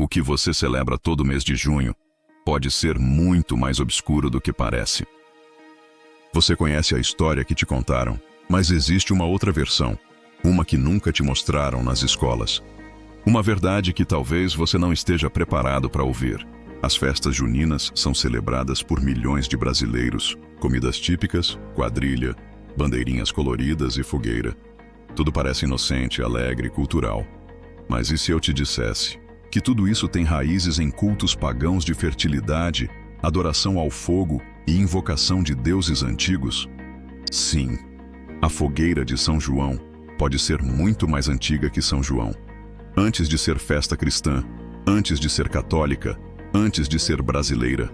O que você celebra todo mês de junho pode ser muito mais obscuro do que parece. Você conhece a história que te contaram, mas existe uma outra versão, uma que nunca te mostraram nas escolas. Uma verdade que talvez você não esteja preparado para ouvir. As festas juninas são celebradas por milhões de brasileiros. Comidas típicas, quadrilha, bandeirinhas coloridas e fogueira. Tudo parece inocente, alegre e cultural. Mas e se eu te dissesse que tudo isso tem raízes em cultos pagãos de fertilidade, adoração ao fogo e invocação de deuses antigos? Sim, a fogueira de São João pode ser muito mais antiga que São João. Antes de ser festa cristã, antes de ser católica, antes de ser brasileira,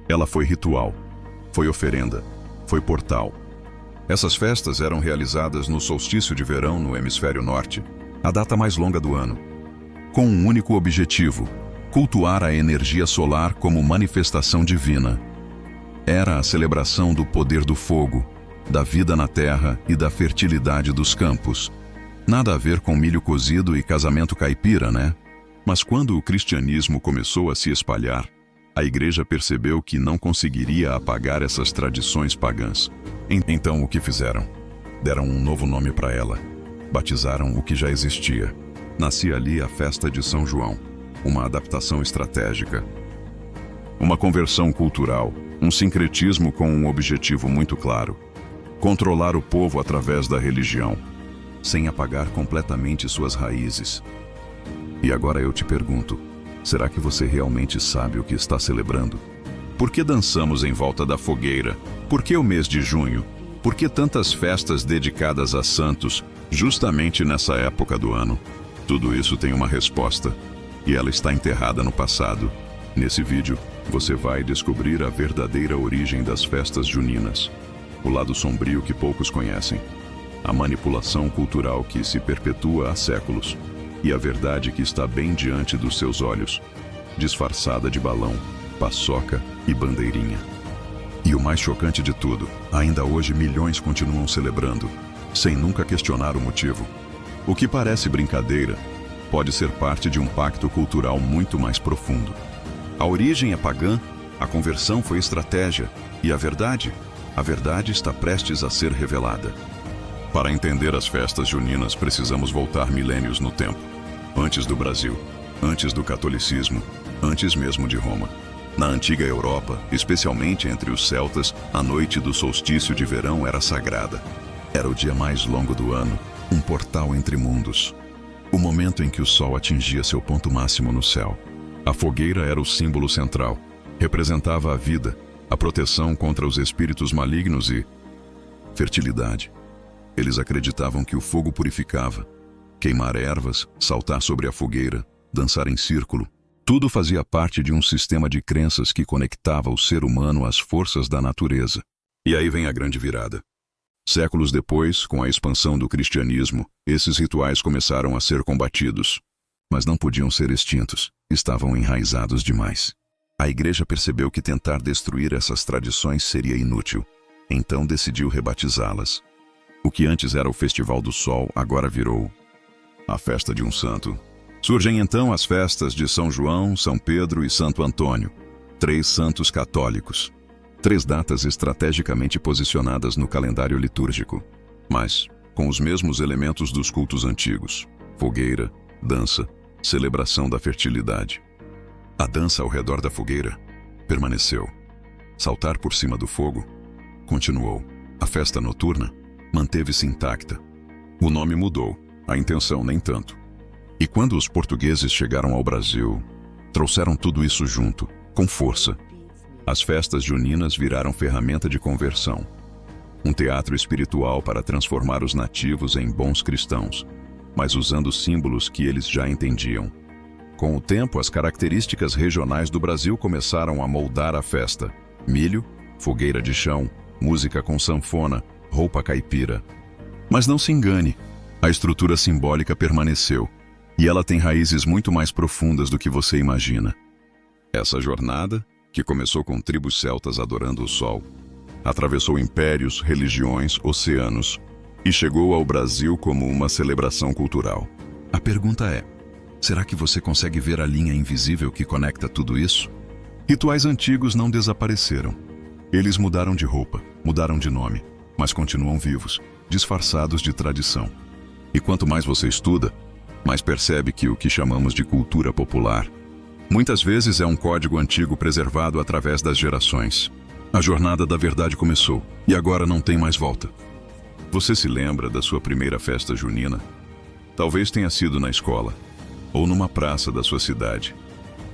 ela foi ritual, foi oferenda, foi portal. Essas festas eram realizadas no solstício de verão no hemisfério norte, a data mais longa do ano, com um único objetivo: cultuar a energia solar como manifestação divina. Era a celebração do poder do fogo, da vida na terra e da fertilidade dos campos. Nada a ver com milho cozido e casamento caipira, né? Mas quando o cristianismo começou a se espalhar, a igreja percebeu que não conseguiria apagar essas tradições pagãs. Então o que fizeram? Deram um novo nome para ela. Batizaram o que já existia. Nascia ali a festa de São João, uma adaptação estratégica. Uma conversão cultural, um sincretismo com um objetivo muito claro: controlar o povo através da religião, sem apagar completamente suas raízes. E agora eu te pergunto, será que você realmente sabe o que está celebrando? Por que dançamos em volta da fogueira? Por que o mês de junho? Por que tantas festas dedicadas a santos, justamente nessa época do ano? Tudo isso tem uma resposta, e ela está enterrada no passado. Nesse vídeo, você vai descobrir a verdadeira origem das festas juninas, o lado sombrio que poucos conhecem, a manipulação cultural que se perpetua há séculos, e a verdade que está bem diante dos seus olhos, disfarçada de balão, paçoca e bandeirinha. E o mais chocante de tudo, ainda hoje milhões continuam celebrando, sem nunca questionar o motivo. O que parece brincadeira pode ser parte de um pacto cultural muito mais profundo. A origem é pagã, a conversão foi estratégia, e a verdade está prestes a ser revelada. Para entender as festas juninas, precisamos voltar milênios no tempo. Antes do Brasil, antes do catolicismo, antes mesmo de Roma. Na antiga Europa, especialmente entre os celtas, a noite do solstício de verão era sagrada. Era o dia mais longo do ano, um portal entre mundos. O momento em que o sol atingia seu ponto máximo no céu. A fogueira era o símbolo central. Representava a vida, a proteção contra os espíritos malignos e fertilidade. Eles acreditavam que o fogo purificava. Queimar ervas, saltar sobre a fogueira, dançar em círculo, tudo fazia parte de um sistema de crenças que conectava o ser humano às forças da natureza. E aí vem a grande virada. Séculos depois, com a expansão do cristianismo, esses rituais começaram a ser combatidos. Mas não podiam ser extintos, estavam enraizados demais. A igreja percebeu que tentar destruir essas tradições seria inútil, então decidiu rebatizá-las. O que antes era o Festival do Sol, agora virou a Festa de um Santo. Surgem então as festas de São João, São Pedro e Santo Antônio, 3 santos católicos. 3 datas estrategicamente posicionadas no calendário litúrgico, mas com os mesmos elementos dos cultos antigos: fogueira, dança, celebração da fertilidade. A dança ao redor da fogueira permaneceu. Saltar por cima do fogo continuou. A festa noturna manteve-se intacta. O nome mudou, a intenção nem tanto. E quando os portugueses chegaram ao Brasil, trouxeram tudo isso junto, com força. As festas juninas viraram ferramenta de conversão. Um teatro espiritual para transformar os nativos em bons cristãos, mas usando símbolos que eles já entendiam. Com o tempo, as características regionais do Brasil começaram a moldar a festa: milho, fogueira de chão, música com sanfona, roupa caipira. Mas não se engane, a estrutura simbólica permaneceu, e ela tem raízes muito mais profundas do que você imagina. Essa jornada, que começou com tribos celtas adorando o sol, atravessou impérios, religiões, oceanos, e chegou ao Brasil como uma celebração cultural. A pergunta é: Será que você consegue ver a linha invisível que conecta tudo isso? Rituais antigos não desapareceram. Eles mudaram de roupa, mudaram de nome, mas continuam vivos, disfarçados de tradição. E quanto mais você estuda, mais percebe que o que chamamos de cultura popular muitas vezes é um código antigo preservado através das gerações. A jornada da verdade começou e agora não tem mais volta. Você se lembra da sua primeira festa junina? Talvez tenha sido na escola ou numa praça da sua cidade.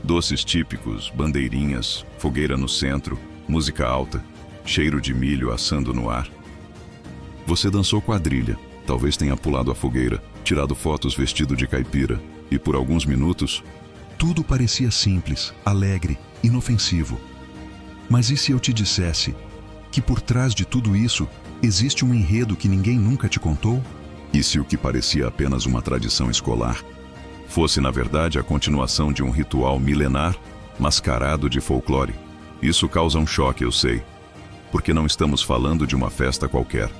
Doces típicos, bandeirinhas, fogueira no centro, música alta, cheiro de milho assando no ar. Você dançou quadrilha, talvez tenha pulado a fogueira, tirado fotos vestido de caipira, e por alguns minutos, tudo parecia simples, alegre, inofensivo. Mas e se eu te dissesse que por trás de tudo isso existe um enredo que ninguém nunca te contou? E se o que parecia apenas uma tradição escolar fosse, na verdade, a continuação de um ritual milenar mascarado de folclore? Isso causa um choque, eu sei, porque não estamos falando de uma festa qualquer.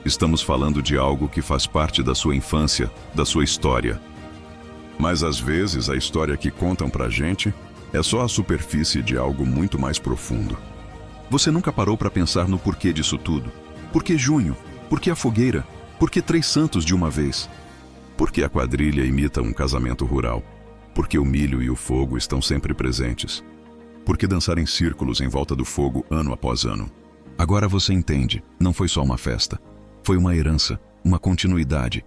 Estamos falando de algo que faz parte da sua infância, da sua história. Mas às vezes a história que contam pra gente é só a superfície de algo muito mais profundo. Você nunca parou para pensar no porquê disso tudo? Por que junho? Por que a fogueira? Por que 3 santos de uma vez? Por que a quadrilha imita um casamento rural? Por que o milho e o fogo estão sempre presentes? Por que dançar em círculos em volta do fogo ano após ano? Agora você entende, não foi só uma festa. Foi uma herança, uma continuidade,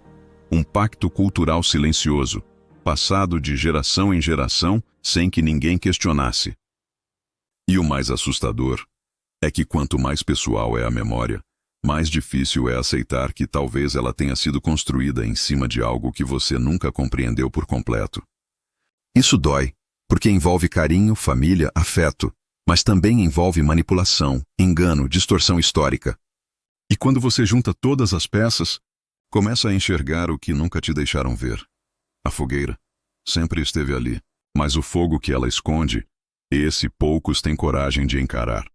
um pacto cultural silencioso, passado de geração em geração sem que ninguém questionasse. E o mais assustador é que quanto mais pessoal é a memória, mais difícil é aceitar que talvez ela tenha sido construída em cima de algo que você nunca compreendeu por completo. Isso dói, porque envolve carinho, família, afeto, mas também envolve manipulação, engano, distorção histórica. E quando você junta todas as peças, começa a enxergar o que nunca te deixaram ver. A fogueira sempre esteve ali, mas o fogo que ela esconde, esse poucos têm coragem de encarar.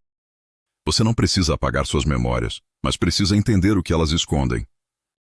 Você não precisa apagar suas memórias, mas precisa entender o que elas escondem.